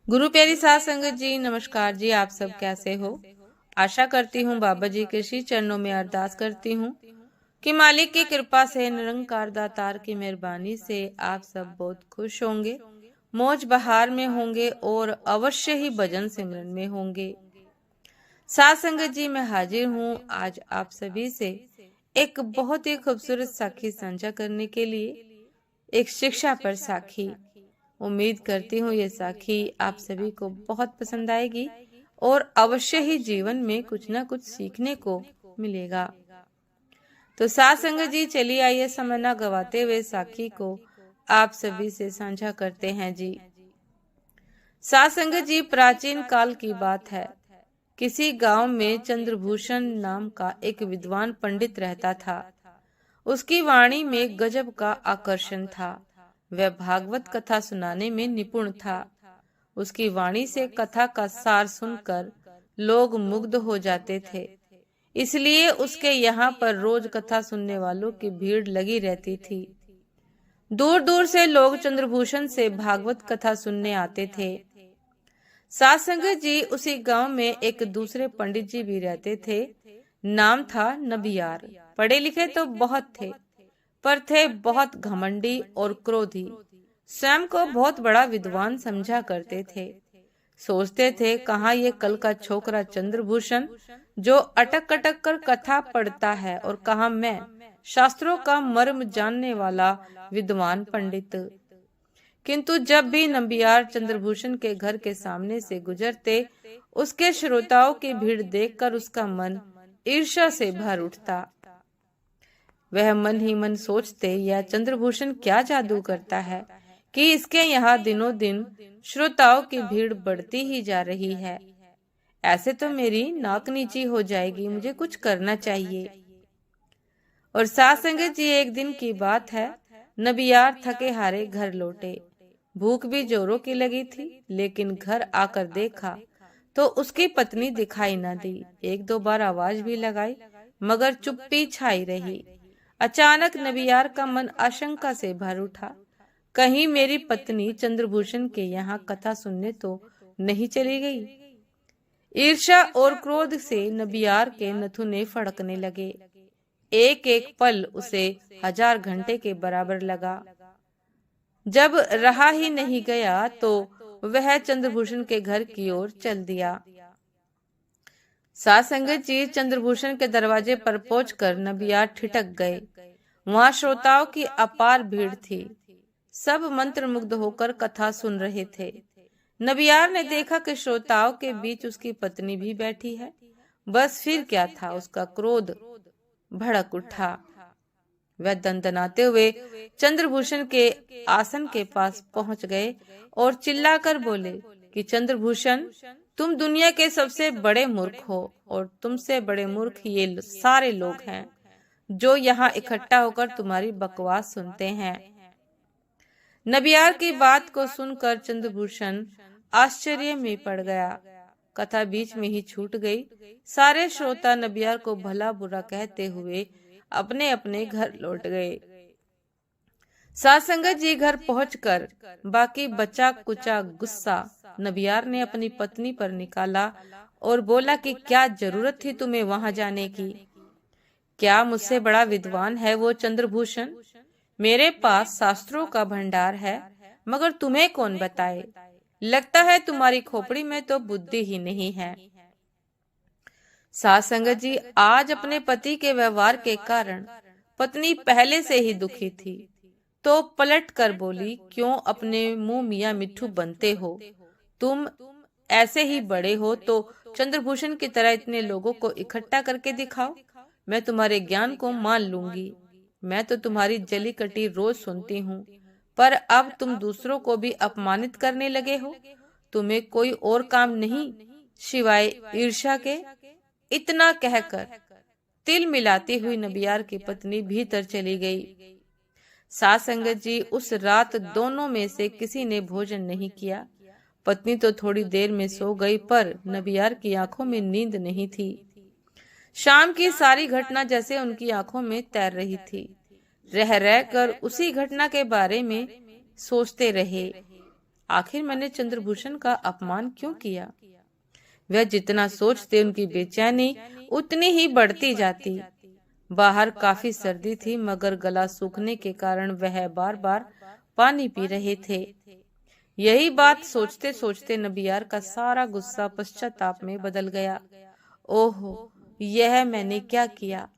गुरु प्यारी साध संगत जी, नमस्कार जी। आप सब कैसे हो? आशा करती हूँ बाबा जी के श्री चरणों में अरदास करती हूँ कि मालिक की कृपा से, निरंकार दातार की मेहरबानी से आप सब बहुत खुश होंगे, मौज बहार में होंगे और अवश्य ही भजन सिमरन में होंगे। साध संगत जी, मैं हाजिर हूँ आज आप सभी से एक बहुत ही खूबसूरत साखी साझा करने के लिए, एक शिक्षा पर साखी। उम्मीद करती हूँ ये साखी आप सभी को बहुत पसंद आएगी और अवश्य ही जीवन में कुछ न कुछ सीखने को मिलेगा। तो साथ संगत जी, चलिए आइए समय न गवाते हुए साखी को आप सभी से साझा करते हैं जी। साथ संगत जी, प्राचीन काल की बात है। किसी गांव में चंद्रभूषण नाम का एक विद्वान पंडित रहता था। उसकी वाणी में गजब का आकर्षण था। वह भागवत कथा सुनाने में निपुण था। उसकी वाणी से कथा का सार सुनकर लोग मुग्ध हो जाते थे। इसलिए उसके यहाँ पर रोज कथा सुनने वालों की भीड़ लगी रहती थी। दूर दूर से लोग चंद्रभूषण से भागवत कथा सुनने आते थे। साथ संगत जी, उसी गांव में एक दूसरे पंडित जी भी रहते थे। नाम था नबियार। पढ़े लिखे तो बहुत थे, पर थे बहुत घमंडी और क्रोधी। स्वयं को बहुत बड़ा विद्वान समझा करते थे। सोचते थे, कहाँ ये कल का छोकरा चंद्रभूषण जो अटक अटक कर कथा पढ़ता है, और कहाँ मैं, शास्त्रों का मर्म जानने वाला विद्वान पंडित। किंतु जब भी नंबियार चंद्रभूषण के घर के सामने से गुजरते, उसके श्रोताओं की भीड़ देखकर उसका मन ईर्ष्या से भर उठता। वह मन ही मन सोचते, यह चंद्रभूषण क्या जादू करता है कि इसके यहाँ दिनों दिन श्रोताओं की भीड़ बढ़ती ही जा रही है। ऐसे तो मेरी नाक नीची हो जाएगी, मुझे कुछ करना चाहिए। और साथ संगत जी, एक दिन की बात है। नबियार थके हारे घर लौटे। भूख भी जोरों की लगी थी, लेकिन घर आकर देखा तो उसकी पत्नी दिखाई न दी। एक दो बार आवाज भी लगाई, मगर चुप्पी छाई रही। अचानक नबियार का मन आशंका से भर उठा। कहीं मेरी पत्नी चंद्रभूषण के यहाँ कथा सुनने तो नहीं चली गई? ईर्ष्या और क्रोध से नबियार के नथुने फड़कने लगे। एक एक पल उसे 1000 घंटे के बराबर लगा। जब रहा ही नहीं गया तो वह चंद्रभूषण के घर की ओर चल दिया। साथ संगत जी, चंद्रभूषण के दरवाजे पर पहुंचकर नबियार ठिठक गए। वहां श्रोताओं की अपार भीड़ थी। सब मंत्रमुग्ध होकर कथा सुन रहे थे। नबियार ने देखा कि श्रोताओं के बीच उसकी पत्नी भी बैठी है। बस फिर क्या था, उसका क्रोध भड़क उठा। वह दंदनाते हुए चंद्रभूषण के आसन के पास पहुंच गए और चिल्लाकर बोले कि चंद्रभूषण, तुम दुनिया के सबसे बड़े मूर्ख हो, और तुमसे बड़े मूर्ख ये सारे लोग हैं जो यहाँ इकट्ठा होकर तुम्हारी बकवास सुनते हैं। नबियार की बात को सुनकर चंद्रभूषण आश्चर्य में पड़ गया। कथा बीच में ही छूट गई। सारे श्रोता नबियार को भला बुरा कहते हुए अपने अपने घर लौट गए। साथ संगत जी, घर पहुंचकर बाकी बचा कुचा गुस्सा नबियार ने अपनी पत्नी पर निकाला और बोला कि क्या जरूरत थी तुम्हें वहां जाने की? क्या मुझसे बड़ा विद्वान है वो चंद्रभूषण? मेरे पास शास्त्रों का भंडार है, मगर तुम्हें कौन बताए? लगता है तुम्हारी खोपड़ी में तो बुद्धि ही नहीं है। साथ संगत जी, आज अपने पति के व्यवहार के कारण पत्नी पहले से ही दुखी थी, तो पलट कर बोली, क्यों अपने मुंह मियाँ मिट्ठू बनते हो? तुम ऐसे ही बड़े हो तो चंद्रभूषण की तरह इतने लोगों को इकट्ठा करके दिखाओ, मैं तुम्हारे ज्ञान को मान लूंगी। मैं तो तुम्हारी जली कटी रोज सुनती हूँ, पर अब तुम दूसरों को भी अपमानित करने लगे हो। तुम्हें कोई और काम नहीं सिवाय ईर्ष्या के? इतना कहकर तिल मिलाती हुई नबियार की पत्नी भीतर चली गई। साथ संगत जी, उस रात दोनों में से किसी ने भोजन नहीं किया। पत्नी तो थोड़ी देर में सो गई, पर नबियार की आंखों में नींद नहीं थी। शाम की सारी घटना जैसे उनकी आंखों में तैर रही थी। रह रह कर उसी घटना के बारे में सोचते रहे। आखिर मैंने चंद्रभूषण का अपमान क्यों किया? वह जितना सोचते उनकी बेचैनी उतनी ही बढ़ती जाती। बाहर काफी सर्दी थी, मगर गला सूखने के कारण वह बार बार पानी पी रहे थे। यही बात सोचते सोचते नबियार का सारा गुस्सा पश्चाताप में बदल गया। ओहो, यह मैंने क्या किया?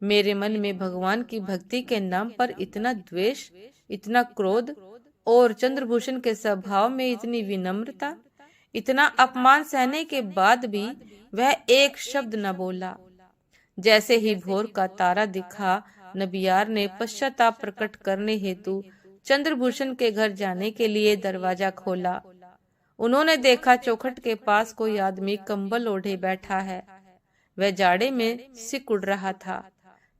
मेरे मन में भगवान की भक्ति के नाम पर इतना द्वेष, इतना क्रोध, और चंद्रभूषण के स्वभाव में इतनी विनम्रता। इतना अपमान सहने के बाद भी वह एक शब्द न बोला। जैसे ही भोर का तारा दिखा, नबियार ने पश्चाताप प्रकट करने हेतु चंद्रभूषण के घर जाने के लिए दरवाजा खोला। उन्होंने देखा चौखट के पास कोई आदमी कंबल ओढ़े बैठा है। वह जाड़े में सिक उड़ रहा था।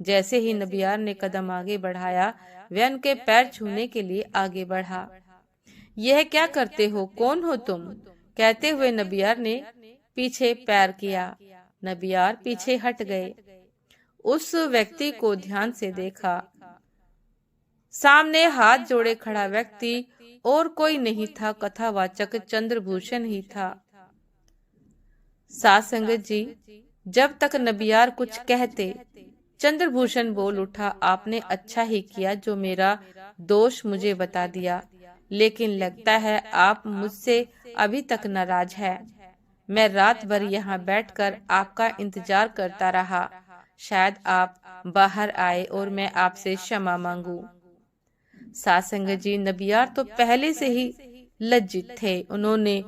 जैसे ही नबियार ने कदम आगे बढ़ाया, वह उनके पैर छूने के लिए आगे बढ़ा। यह क्या करते हो? कौन हो तुम? कहते हुए नबियार ने पीछे पैर किया। नबियार पीछे हट गए। उस व्यक्ति को ध्यान से देखा। सामने हाथ जोड़े खड़ा व्यक्ति और कोई नहीं था, कथावाचक चंद्रभूषण ही था। साथ संगत जी, जब तक नबियार कुछ कहते, चंद्रभूषण बोल उठा, आपने अच्छा ही किया जो मेरा दोष मुझे बता दिया, लेकिन लगता है आप मुझसे अभी तक नाराज है। मैं रात भर यहाँ बैठकर आपका इंतजार करता रहा। शायद आप बाहर आए और मैं आपसे क्षमा मांगू। साथ संगत जी, नबियार तो पहले से ही लज्जित थे। उन्होंने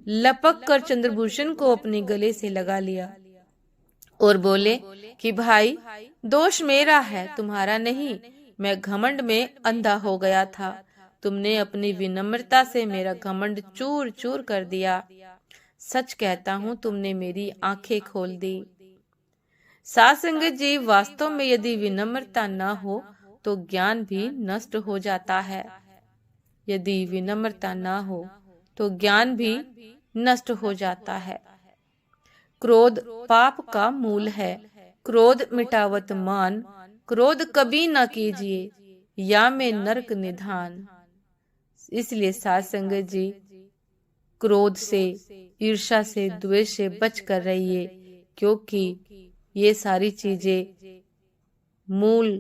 लपक कर चंद्रभूषण को अपने गले से लगा लिया और बोले कि भाई, दोष मेरा है, तुम्हारा नहीं। मैं घमंड में अंधा हो गया था। तुमने अपनी विनम्रता से मेरा घमंड चूर चूर कर दिया। सच कहता हूँ, तुमने मेरी आंखें खोल दी। साथ संगत जी, वास्तव में यदि विनम्रता न हो तो ज्ञान भी नष्ट हो जाता है। यदि विनम्रता न हो तो ज्ञान भी नष्ट हो जाता है। क्रोध पाप का मूल है। क्रोध मिटावत मान, क्रोध कभी न कीजिए, या में नरक निधान। इसलिए साथ संगत जी, क्रोध से, ईर्ष्या से, द्वेष से बच कर रहिए, क्योंकि ये सारी चीजें मूल,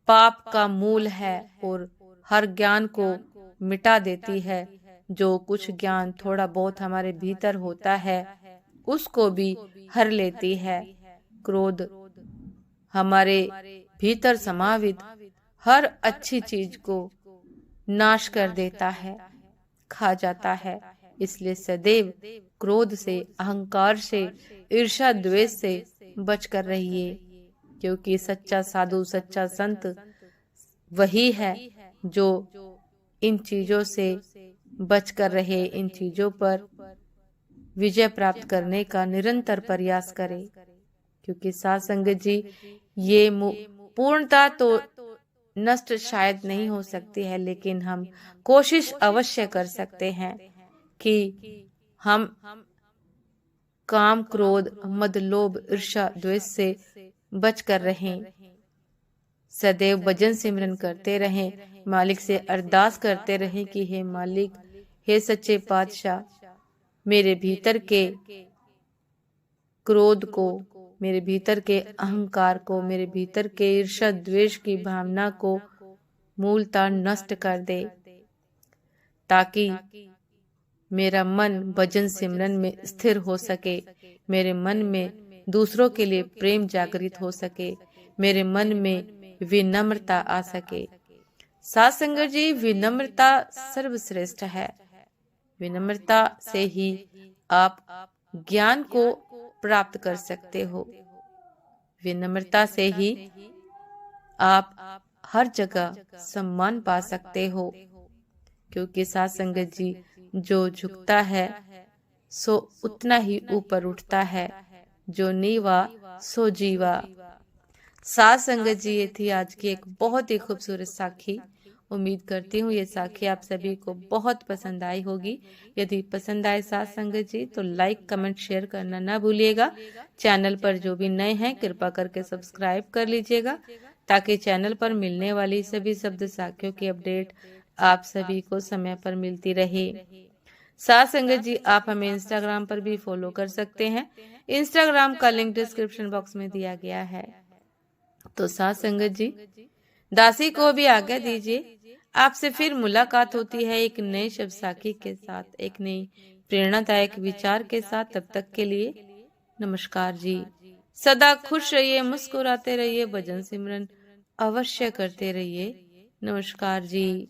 पाप का मूल है और हर ज्ञान को मिटा देती है। जो कुछ ज्ञान थोड़ा बहुत हमारे भीतर होता है, उसको भी हर लेती है। क्रोध हमारे भीतर समावित हर अच्छी चीज को नाश कर देता है, खा जाता है। इसलिए सदैव क्रोध से, अहंकार से, ईर्ष्या द्वेष से बच कर रहिए, क्योंकि सच्चा साधु, सच्चा संत वही है जो इन चीजों से बच कर रहे, इन चीजों पर विजय प्राप्त करने का निरंतर प्रयास करे। क्योंकि साथ संगत जी, ये पूर्णता तो नष्ट शायद नहीं हो सकती है, लेकिन हम कोशिश अवश्य कर सकते हैं कि हम काम, क्रोध, मद, लोभ, ईर्ष्या, द्वेष से बच कर रहें। सदैव भजन सिमरन करते रहें, मालिक से अरदास करते रहें कि हे मालिक, हे सच्चे पातशाह, मेरे भीतर के क्रोध को, मेरे भीतर के अहंकार को, मेरे भीतर के ईर्ष्या द्वेष की भावना को मूलतः नष्ट कर दे, ताकि मेरा मन भजन सिमरन में स्थिर हो सके, मेरे मन में दूसरों के लिए प्रेम जागृत हो सके, मेरे मन में विनम्रता आ सके। साथ संगत जी, विनम्रता सर्वश्रेष्ठ है। विनम्रता से ही आप ज्ञान को प्राप्त कर सकते हो। विनम्रता से ही आप हर जगह सम्मान पा सकते हो, क्योंकि साथ संगत जी, जो झुकता है सो उतना ही ऊपर उठता है, जो नीवा सो जीवा। साथ संगत जी, ये थी आज की एक बहुत ही खूबसूरत साखी। उम्मीद करती हूँ ये साखी आप सभी को बहुत पसंद आई होगी। यदि पसंद आए साथ संगत जी, तो लाइक, कमेंट, शेयर करना ना भूलिएगा। चैनल पर जो भी नए हैं, कृपा करके सब्सक्राइब कर लीजिएगा, ताकि चैनल पर मिलने वाली सभी शब्द साखियों की अपडेट आप सभी को समय पर मिलती रहे। साथ संगत जी, आप हमें इंस्टाग्राम पर भी फॉलो कर सकते हैं। इंस्टाग्राम का लिंक डिस्क्रिप्शन बॉक्स में दिया गया है। तो साथ संगत जी, दासी को भी आज्ञा दीजिए। आपसे फिर मुलाकात होती है एक नए शब्द साखी के साथ, एक नई प्रेरणादायक विचार के साथ। तब तक के लिए नमस्कार जी। सदा खुश रहिए, मुस्कुराते रहिए, भजन सिमरन अवश्य करते रहिए। नमस्कार जी।